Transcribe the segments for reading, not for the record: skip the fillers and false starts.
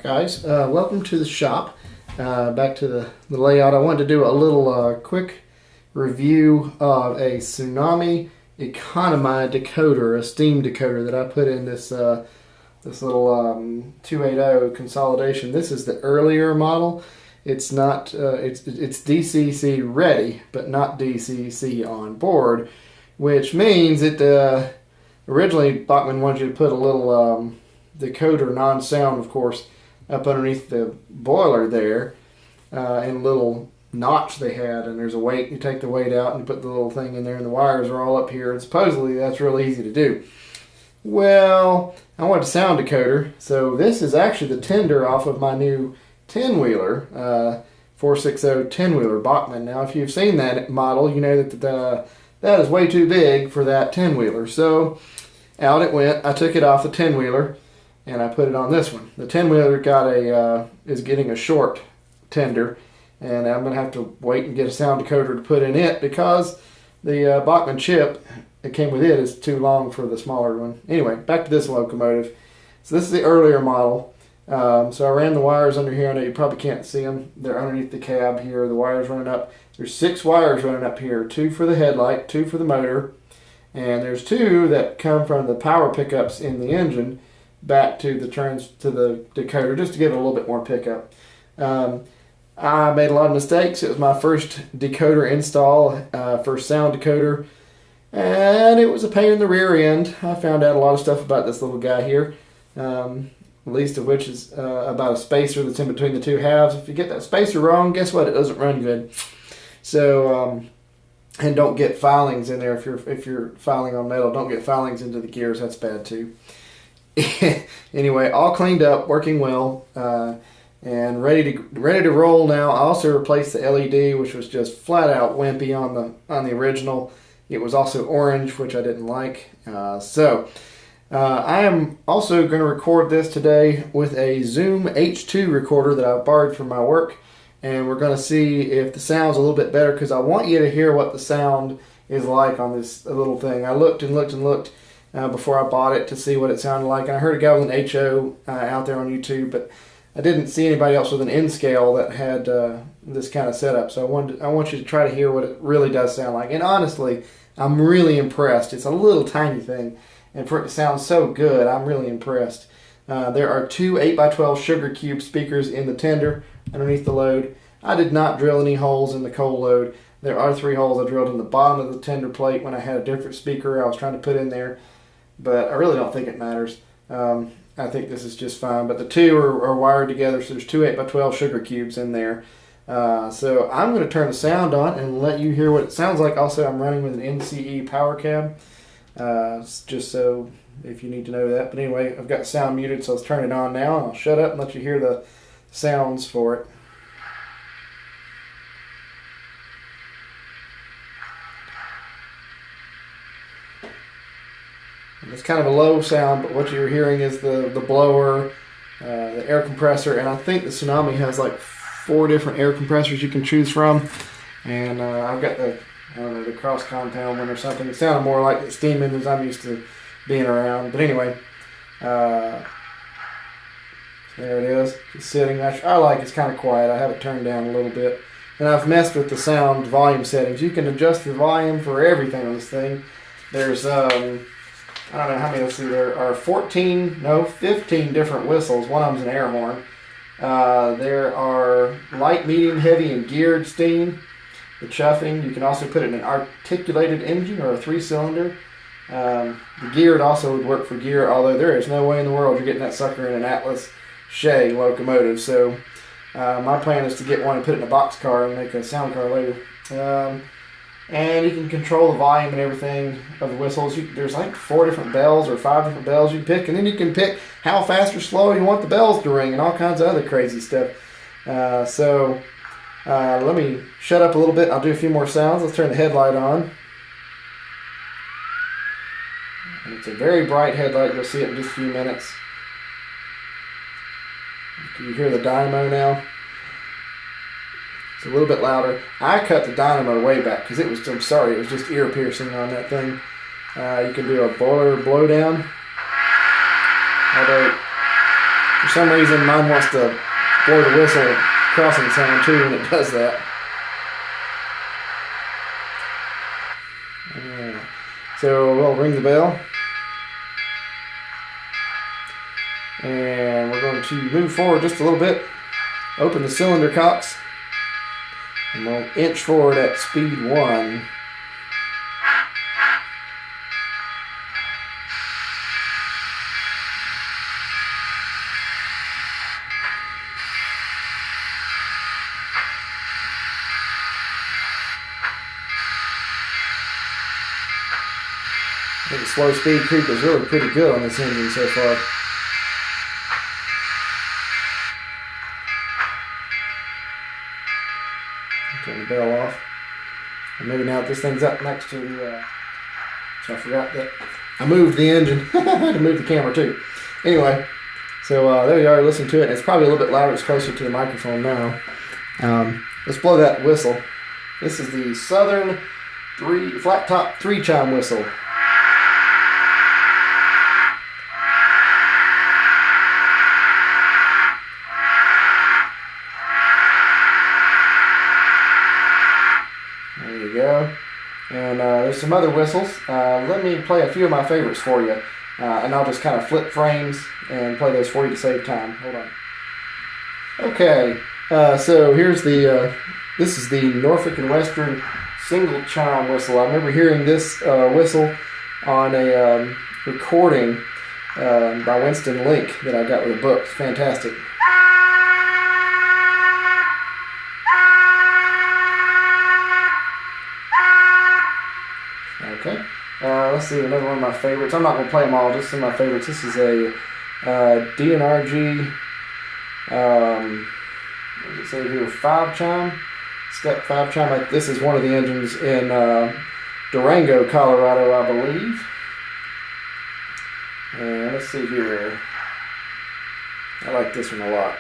Alright guys, welcome to the shop. Back to the layout. I wanted to do a little quick review of a Economi decoder, a steam decoder that I put in this little 280 consolidation. This is the earlier model. It's not it's DCC ready, but not DCC on board, which means it originally Bachmann wanted you to put a little decoder, non-sound of course, up underneath the boiler there, and a little notch they had, and there's a weight. You take the weight out and you put the little thing in there, and the wires are all up here, and supposedly that's really easy to do. Well, I wanted a sound decoder, so this is actually the tender off of my new 10-wheeler, 460 10-wheeler Bachmann. Now, if you've seen that model, you know that that is way too big for that 10-wheeler. So out it went. I took it off the 10-wheeler and I put it on this one. The 10-wheeler is getting a short tender, and I'm going to have to wait and get a sound decoder to put in it because the Bachmann chip that came with it is too long for the smaller one. Anyway, back to this locomotive. So this is the earlier model. So I ran the wires under here. I know you probably can't see them. They're underneath the cab here. The wires running up. There's 6 wires running up here. 2 for the headlight, 2 for the motor, and there's 2 that come from the power pickups in the engine back to the decoder, just to give it a little bit more pickup. I made a lot of mistakes. It was my first decoder install, first sound decoder, and it was a pain in the rear end. I found out a lot of stuff about this little guy here, least of which is about a spacer that's in between the 2 halves. If you get that spacer wrong, guess what? It doesn't run good. So, and don't get filings in there if you're filing on metal. Don't get filings into the gears. That's bad too. Anyway, all cleaned up, working well, and ready to roll now. I also replaced the LED, which was just flat out wimpy on the original. It was also orange, which I didn't like. I am also going to record this today with a Zoom H2 recorder that I borrowed from my work, and we're going to see if the sound's a little bit better, because I want you to hear what the sound is like on this little thing. I looked and looked and looked before I bought it to see what it sounded like, and I heard a guy with an HO out there on YouTube, but I didn't see anybody else with an N-scale that had this kind of setup. So I want you to try to hear what it really does sound like. And honestly, I'm really impressed. It's a little tiny thing, and for it to sound so good, I'm really impressed. There are 2 8x12 sugar cube speakers in the tender underneath the load. I did not drill any holes in the coal load. There are 3 holes I drilled in the bottom of the tender plate when I had a different speaker I was trying to put in there, but I really don't think it matters. I think this is just fine, but the 2 are wired together, so there's 2 8x12 sugar cubes in there. So I'm going to turn the sound on and let you hear what it sounds like. Also, I'm running with an NCE power cab, just so if you need to know that. But anyway, I've got sound muted, so let's turn it on now, and I'll shut up and let you hear the sounds for it. It's kind of a low sound, but what you're hearing is the blower, the air compressor, and I think the Economi has like 4 different air compressors you can choose from. And I've got the cross compound one or something. It sounded more like the steam engines I'm used to being around. But anyway, there it is, just sitting. I like it's kind of quiet. I have it turned down a little bit. And I've messed with the sound volume settings. You can adjust the volume for everything on this thing. There's I don't know how many, let's see, there are 15 different whistles. One of them's an air horn. There are light, medium, heavy, and geared steam. The chuffing, you can also put it in an articulated engine or a 3-cylinder. The geared also would work for gear, although there is no way in the world you're getting that sucker in an Atlas Shea locomotive. So my plan is to get one and put it in a box car and make a sound car later. And you can control the volume and everything of the whistles. There's like 4 different bells or 5 different bells you can pick, and then you can pick how fast or slow you want the bells to ring and all kinds of other crazy stuff. Let me shut up a little bit. I'll do a few more sounds. Let's turn the headlight on. And it's a very bright headlight. You'll see it in just a few minutes. Can you hear the dynamo now? It's a little bit louder. I cut the dynamo way back because it was just ear piercing on that thing. You can do a boiler blowdown. Although For some reason, mine wants to blow the whistle crossing sound too when it does that. So we'll ring the bell. And we're going to move forward just a little bit. Open the cylinder cocks. And we'll inch forward at speed 1. I think the slow speed creep is really pretty good on this engine so far. Turn the bell off. And maybe now that this thing's up next to the, so I forgot that I moved the engine. I had to move the camera too. Anyway, so there you are, listen to it. It's probably a little bit louder, it's closer to the microphone now. Let's blow that whistle. This is the Southern flat top 3-chime whistle. There you go. And there's some other whistles. Let me play a few of my favorites for you. And I'll just kind of flip frames and play those for you to save time. Hold on. Okay, so here's the, this is the Norfolk and Western single chime whistle. I remember hearing this whistle on a recording by Winston Link that I got with a book. It's fantastic. Okay, let's see, another one of my favorites. I'm not going to play them all, just some of my favorites. This is a D&RG, what does it say here, 5-chime, step 5-chime. This is one of the engines in Durango, Colorado, I believe. And let's see here, I like this one a lot.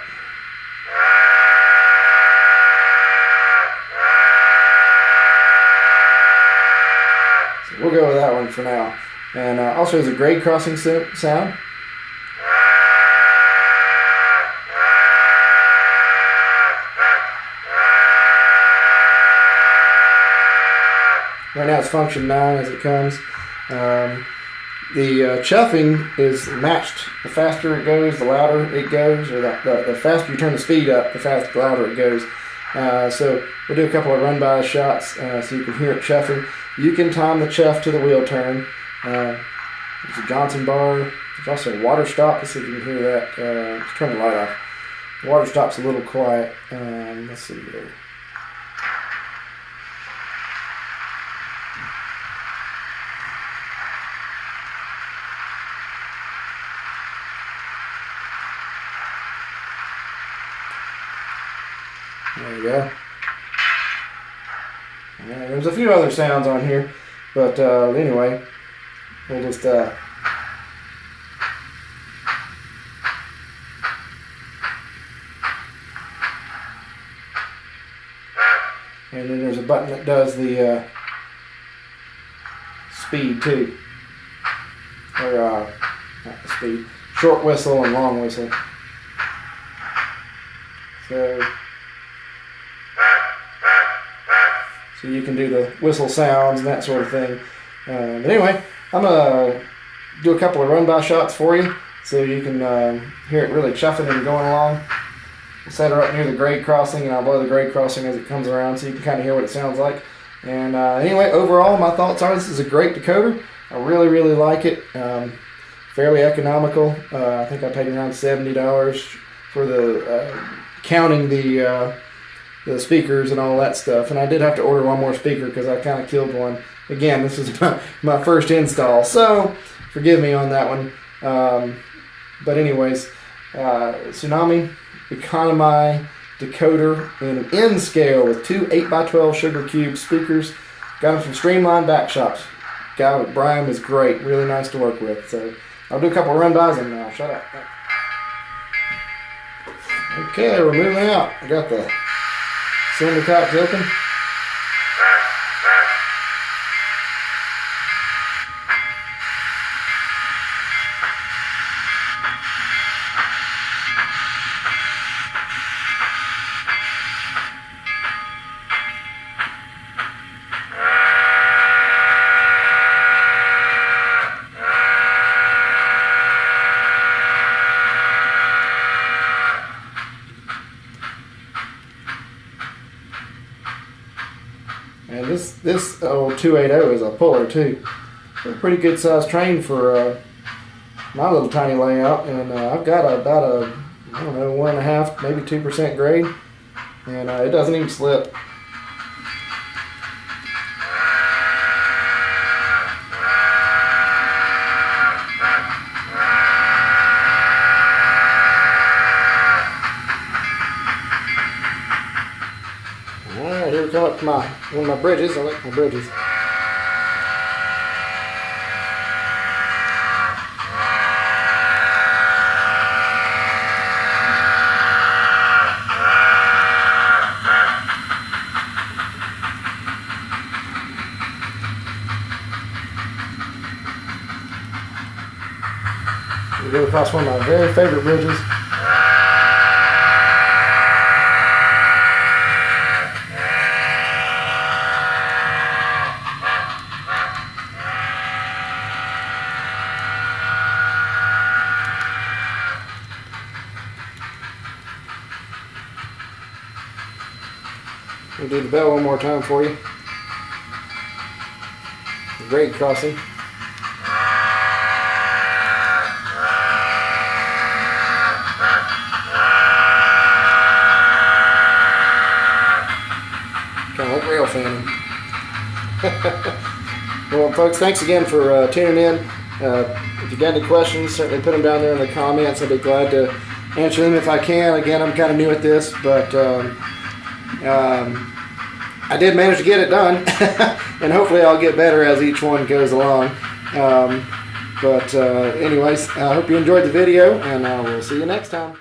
We'll go with that one for now. And also has a grade crossing sound. Right now it's function 9 as it comes. The chuffing is matched. The faster it goes, the louder it goes, or the faster you turn the speed up, the louder it goes. So we'll do a couple of run-by shots so you can hear it chuffing. You can time the chuff to the wheel turn. There's a Johnson bar. There's also a water stop. Let's see if you can hear that. Let's turn the light off. The water stop's a little quiet. Let's see here. There you go. There's a few other sounds on here, but anyway, we'll just and then there's a button that does the speed too, or not the speed, short whistle and long whistle. So you can do the whistle sounds and that sort of thing. But anyway, I'm going to do a couple of run-by shots for you so you can hear it really chuffing and going along. We'll set her up near the grade crossing, and I'll blow the grade crossing as it comes around so you can kind of hear what it sounds like. And anyway, overall, my thoughts are this is a great decoder. I really, really like it. Fairly economical. I think I paid around $70 for the counting the speakers and all that stuff, and I did have to order one more speaker because I kind of killed one. Again, this is my first install, so forgive me on that one. But anyways, Tsunami Economi decoder in an N scale with 2 8x12 sugar cube speakers. Got them from Streamlined Backshops. Guy Brian was great, really nice to work with. So I'll do a couple of run-bys and I'll shut up. Okay, we're moving out. I got the cylinder cocks open. this old 280 is a puller too. A pretty good sized train for my little tiny layout, and I've got about a, I don't know, 1.5, maybe 2% grade, and it doesn't even slip. Alright, here we come up to one of my bridges. I like my bridges. We go across one of my very favorite bridges. We'll do the bell one more time for you. Grade crossing. Kind of like rail fanning. Well, folks, thanks again for tuning in. If you got any questions, certainly put them down there in the comments. I'll be glad to answer them if I can. Again, I'm kind of new at this, but I did manage to get it done, and hopefully I'll get better as each one goes along. Anyways, I hope you enjoyed the video, and we'll see you next time.